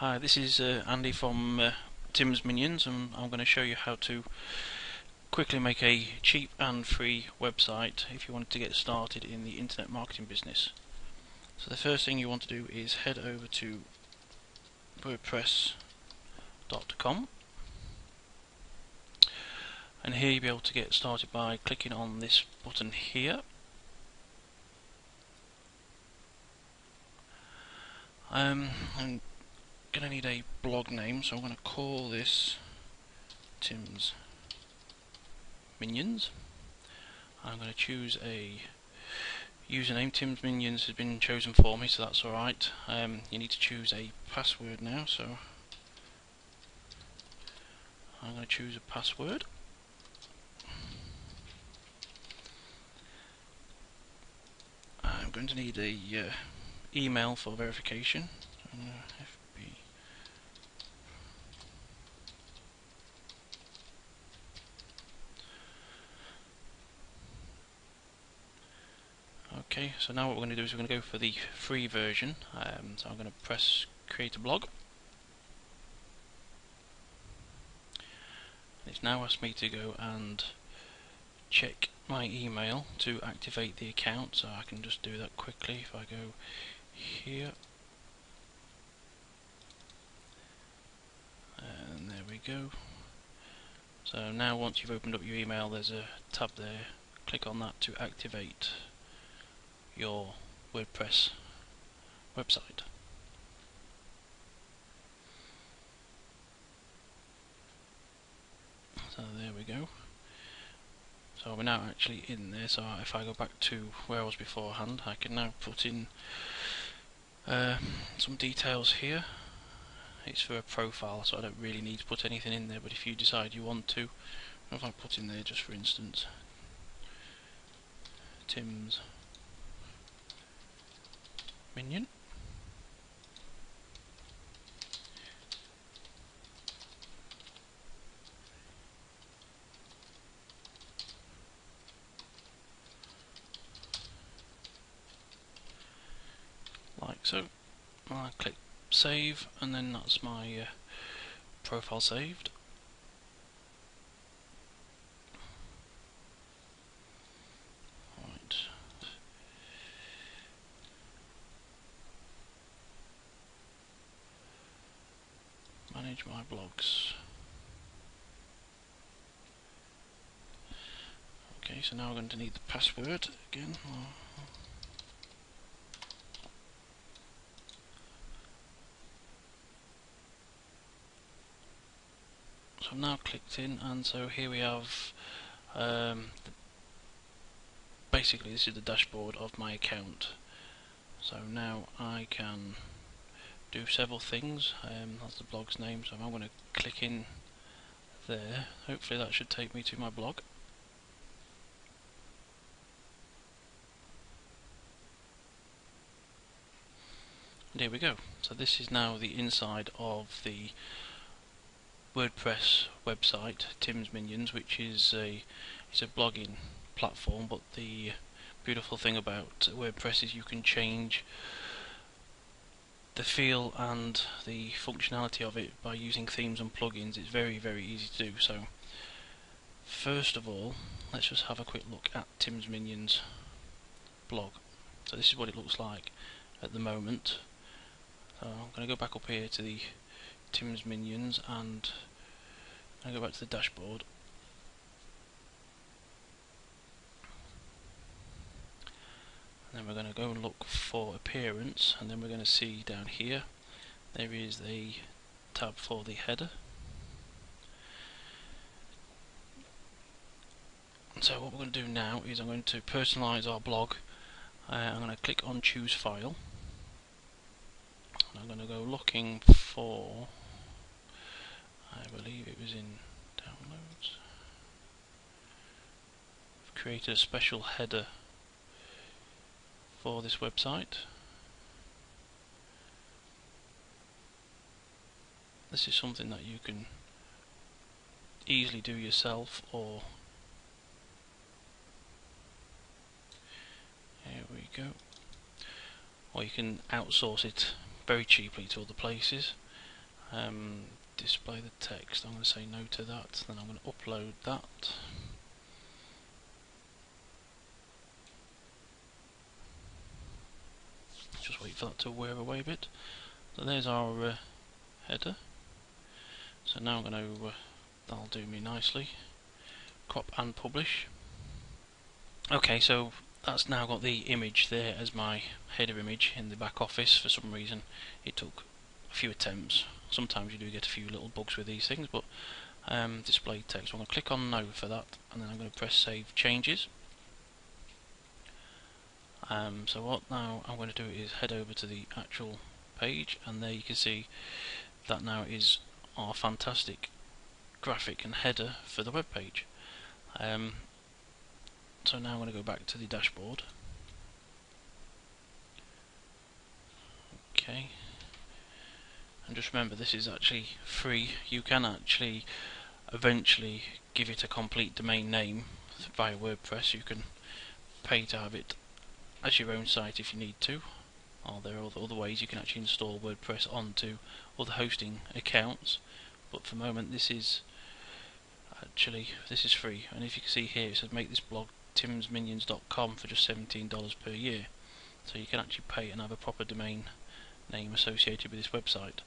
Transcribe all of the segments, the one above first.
Hi, this is Andy from Tim's Minions, and I'm going to show you how to quickly make a cheap and free website if you want to get started in the internet marketing business. So the first thing you want to do is head over to WordPress.com, and here you'll be able to get started by clicking on this button here. I'm going to need a blog name, so I'm going to call this Tim's Minions. I'm going to choose a username. Tim's Minions has been chosen for me, so that's alright. You need to choose a password now, so I'm going to choose a password. I'm going to need a email for verification. FB. Okay, so now what we're going to do is we're going to go for the free version. So I'm going to press create a blog. It's now asked me to go and check my email to activate the account, so I can just do that quickly if I go here, and there we go. So now once you've opened up your email, there's a tab there. Click on that to activate your WordPress website. So there we go. So we're now actually in there, so if I go back to where I was beforehand, I can now put in some details here. It's for a profile, so I don't really need to put anything in there, but if you decide you want to, if I put in there just for instance Tim's Minion, like so. I click save, and then that's my profile saved. Right. Manage my blogs. Okay, so now we're going to need the password again. So I've now clicked in, and so here we have basically this is the dashboard of my account. So now I can do several things. That's the blog's name, so I'm going to click in there. Hopefully that should take me to my blog. And here we go. So this is now the inside of the WordPress website, Tim's Minions, which is it's a blogging platform, but the beautiful thing about WordPress is you can change the feel and the functionality of it by using themes and plugins. It's very, very easy to do. So first of all, let's just have a quick look at Tim's Minions blog. So this is what it looks like at the moment. So I'm going to go back up here to the Tim's Minions, and I go back to the dashboard. And then we're going to go and look for appearance, and then we're going to see down here there is a tab for the header. So what we're going to do now is I'm going to personalize our blog. I'm going to click on choose file, and I'm going to go looking for, I believe it was in downloads. I've created a special header for this website. This is something that you can easily do yourself, or here we go, or you can outsource it very cheaply to other places. Display the text. I'm going to say no to that. Then I'm going to upload that. Just wait for that to wear away a bit. So there's our header. So now I'm going to that'll do me nicely. Crop and publish. Okay, so that's now got the image there as my header image in the back office. For some reason it took a few attempts. Sometimes you do get a few little bugs with these things, but display text. I'm going to click on no for that, and then I'm going to press save changes. So what now I'm going to do is head over to the actual page, and there you can see that now is our fantastic graphic and header for the web page. So now I'm going to go back to the dashboard. Okay, and just remember, this is actually free. You can actually eventually give it a complete domain name via WordPress. You can pay to have it as your own site if you need to, or there are other ways you can actually install WordPress onto other hosting accounts, but for the moment this is free. And if you can see here, it says make this blog timsminions.com for just $17 per year, so you can actually pay and have a proper domain name associated with this website.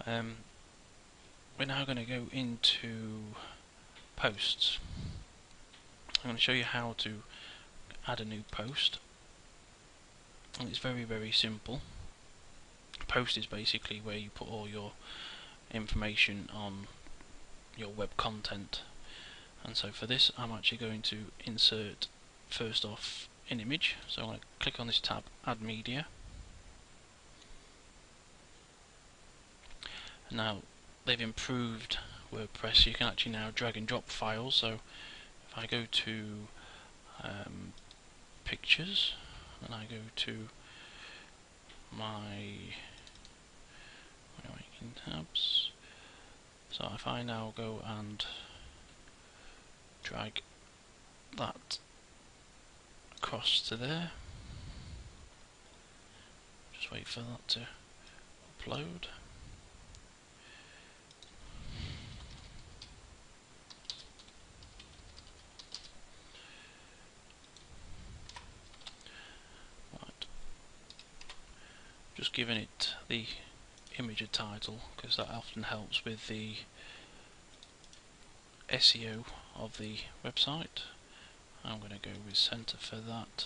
We're now going to go into posts. I'm going to show you how to add a new post, and it's very, very simple. Post is basically where you put all your information on your web content, and so for this I'm actually going to insert first off an image. So I'm going to click on this tab, add media. Now they've improved WordPress, you can actually now drag and drop files. So if I go to pictures, and I go to my making tabs, so if I now go and drag that across to there, just wait for that to upload. Just giving it the image a title, because that often helps with the SEO of the website. I'm going to go with center for that.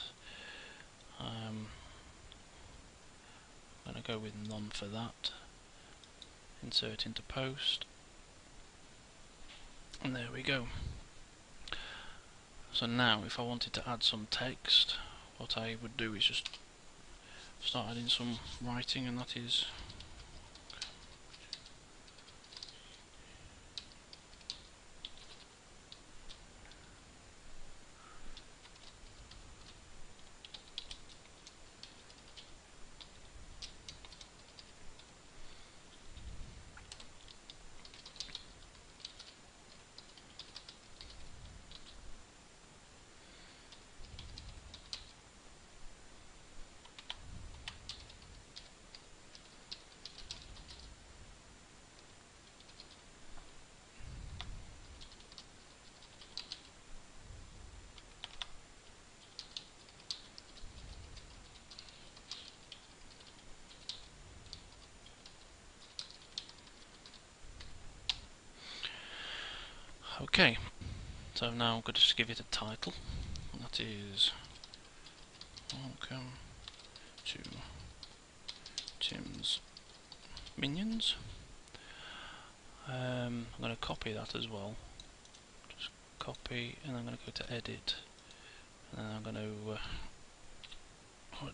I'm going to go with none for that. Insert into post, and there we go. So now if I wanted to add some text, what I would do is just start adding some writing, and that is okay. So now I'm going to just give it a title, and that is Welcome to Tim's Minions. I'm going to copy that as well. Just copy, and I'm going to go to edit, and then I'm going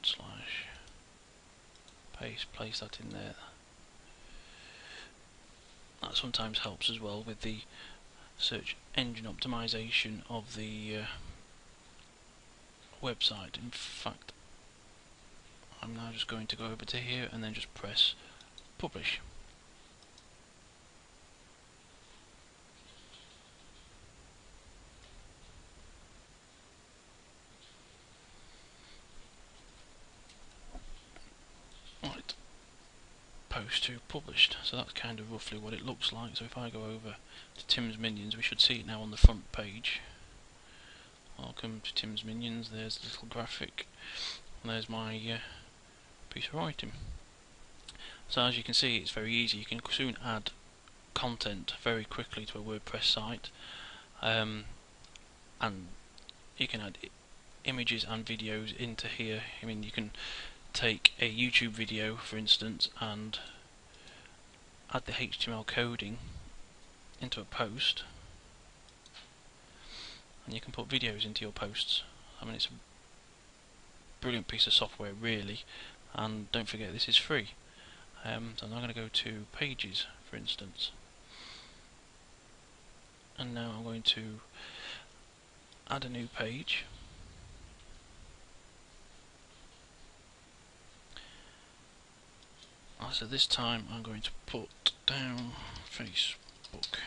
to place that in there. That sometimes helps as well with the search engine optimization of the website. In fact, I'm now just going to go over to here and then just press publish. Right, post goes to published. So that's kind of roughly what it looks like. So if I go over to Tim's Minions, we should see it now on the front page. Welcome to Tim's Minions. There's the little graphic, and there's my piece of writing. So as you can see, it's very easy. You can soon add content very quickly to a WordPress site, and you can add images and videos into here. I mean, you can take a YouTube video, for instance, and add the HTML coding into a post, and you can put videos into your posts. I mean, it's a brilliant piece of software, really, and don't forget this is free. So I'm now going to go to Pages, for instance, and now I'm going to add a new page. So this time I'm going to put down Facebook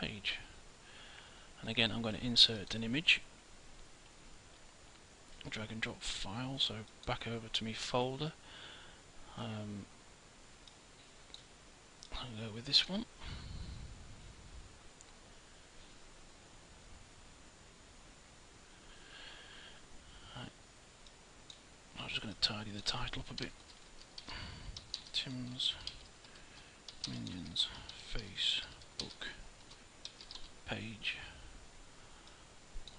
page, and again I'm going to insert an image, drag and drop file, so back over to my folder. I'll go with this one. Right. I'm just going to tidy the title up a bit. Tim's Minions Facebook page.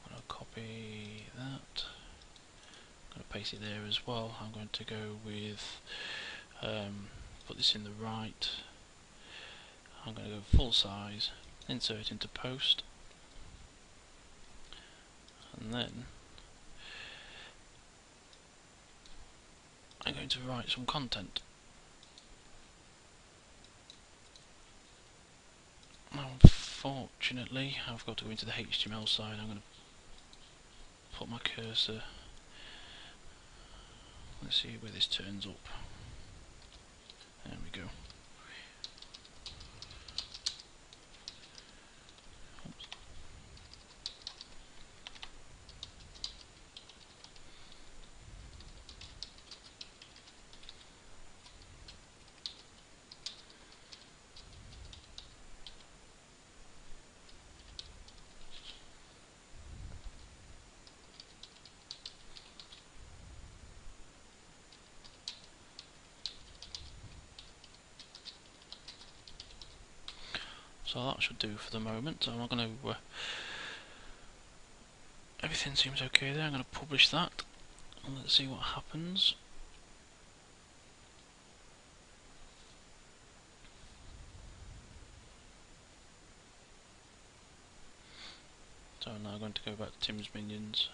I'm going to copy that. I'm going to paste it there as well. I'm going to go with put this in the right. I'm going to go full size, insert into post, and then I'm going to write some content. Now, unfortunately, I've got to go into the HTML side. I'm going to put my cursor. Let's see where this turns up. There we go. Oops. So that should do for the moment. I'm not going to. Everything seems okay there. I'm going to publish that, and let's see what happens. So I'm now going to go back to Tim's Minions,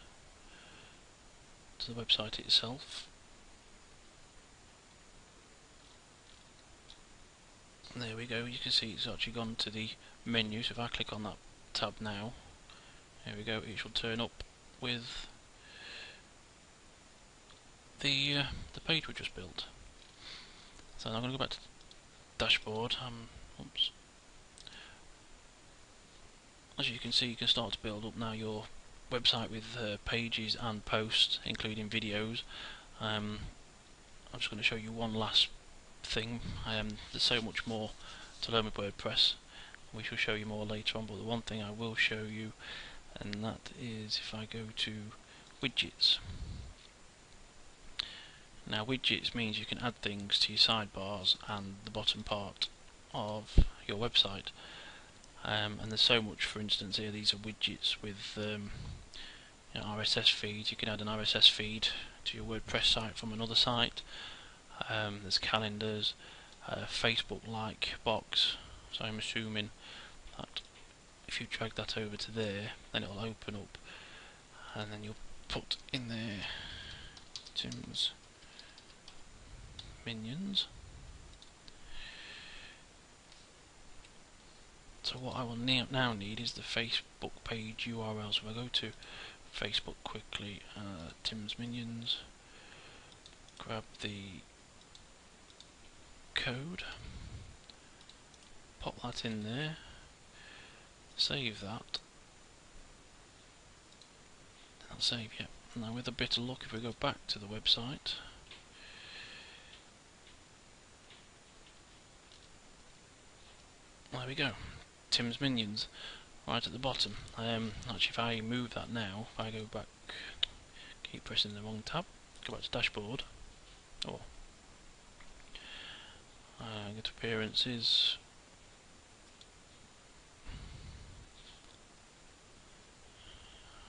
to the website itself. There we go, you can see it's actually gone to the menu, so if I click on that tab now, there we go, it should turn up with the page we just built. So now I'm going to go back to the dashboard. Oops. As you can see, you can start to build up now your website with pages and posts, including videos. I'm just going to show you one last thing. There's so much more to learn with WordPress. We shall show you more later on, but the one thing I will show you, and that is if I go to widgets. Now, widgets means you can add things to your sidebars and the bottom part of your website. And there's so much. For instance, here these are widgets with RSS feeds. You can add an RSS feed to your WordPress site from another site. There's calendars, Facebook-like box. So I'm assuming that if you drag that over to there, then it'll open up, and then you'll put in there Tim's Minions. So what I will now need is the Facebook page URL. So if I go to Facebook quickly, Tim's Minions, grab the code, pop that in there, save that, and save. Yep. Now with a bit of luck, if we go back to the website, we go, Tim's Minions, right at the bottom. Actually, if I move that now, if I go back, keep pressing the wrong tab, go back to dashboard, go to appearances,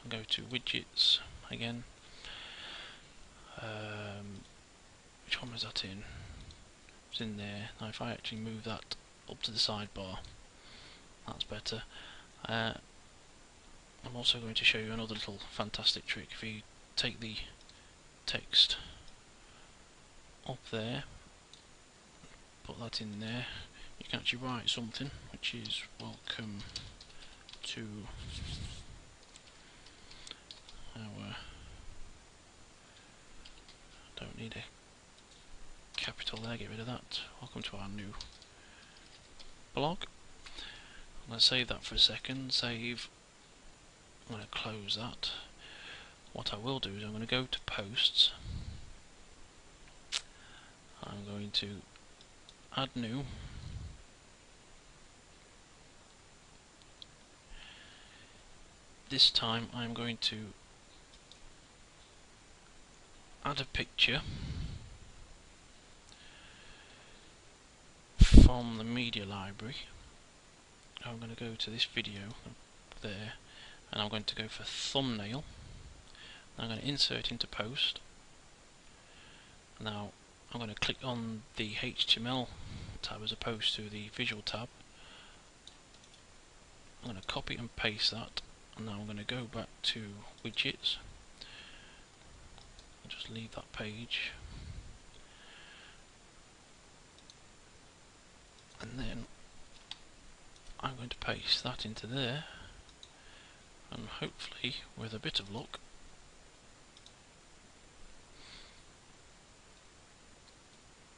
go to widgets again. Which one was that in? It's in there. Now if I actually move that up to the sidebar, that's better. I'm also going to show you another little fantastic trick. If you take the text up there, put that in there, you can actually write something which is welcome to our, don't need a capital there, get rid of that. Welcome to our new blog. Let's save that for a second. Save. I'm going to close that. What I will do is I'm going to go to posts. I'm going to add new. This time I'm going to add a picture from the media library. I'm going to go to this video there, and I'm going to go for thumbnail. I'm going to insert into post. Now I'm going to click on the HTML tab as opposed to the visual tab. I'm going to copy and paste that, and now I'm going to go back to widgets. I'll just leave that page, and then I'm going to paste that into there, and hopefully with a bit of luck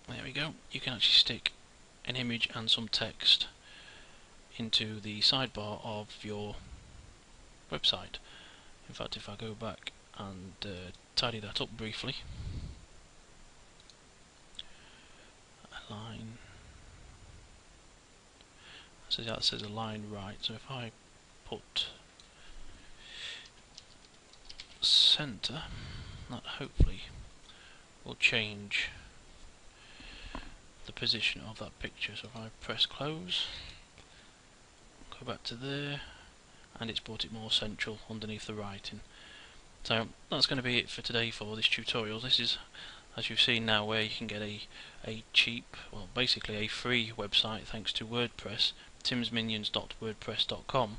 there we go, you can actually stick an image and some text into the sidebar of your website. In fact, if I go back and tidy that up briefly, align, so that says align right, so if I put center, that hopefully will change the position of that picture. So if I press close, go back to there, and it's brought it more central underneath the writing. So that's going to be it for today for this tutorial. This is, as you've seen now, where you can get a cheap, well basically a free website thanks to WordPress, timsminions.wordpress.com.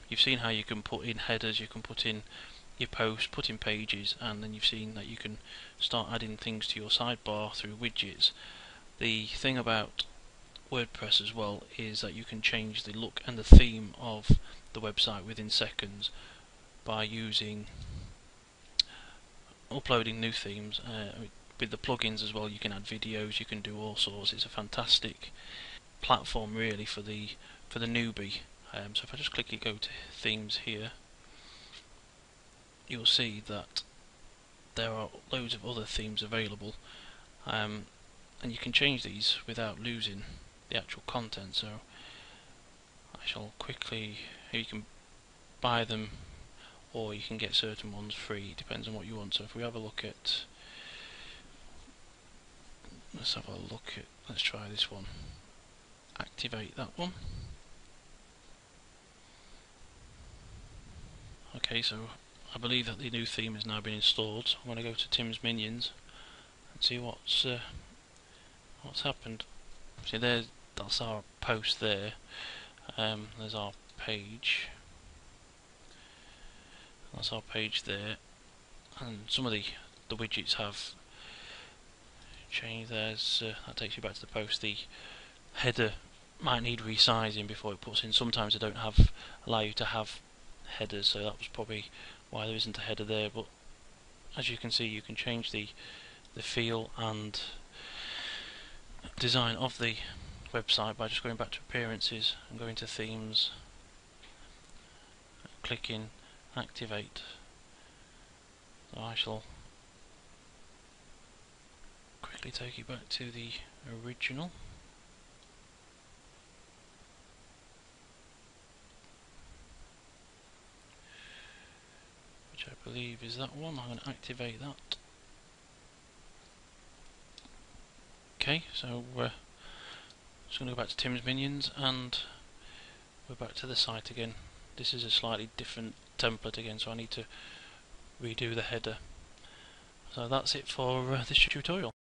You've seen how you can put in headers, you can put in your posts, put in pages, and then you've seen that you can start adding things to your sidebar through widgets. The thing about WordPress as well is that you can change the look and the theme of the website within seconds by uploading new themes. With the plugins as well, you can add videos, you can do all sorts. It's a fantastic platform really for the newbie. So if I just quickly go to themes here, you'll see that there are loads of other themes available, and you can change these without losing the actual content. So I shall quickly, you can buy them or you can get certain ones free, it depends on what you want. So if we have a look at, let's try this one, activate that one. Okay, so I believe that the new theme has now been installed, so I'm going to go to Tim's Minions and see what's happened. See there, that's our post there. There's our page. That's our page there, and some of the widgets have changed. There's that takes you back to the post. The header might need resizing before it puts in. Sometimes they don't allow you to have headers, so that was probably why there isn't a header there. But as you can see, you can change the feel and design of the website by just going back to appearances and going to themes, clicking activate. So I shall quickly take you back to the original. believe is that one. I'm going to activate that. Okay, so we're just going to go back to Tim's Minions, and we're back to the site again. This is a slightly different template again, so I need to redo the header. So that's it for this tutorial.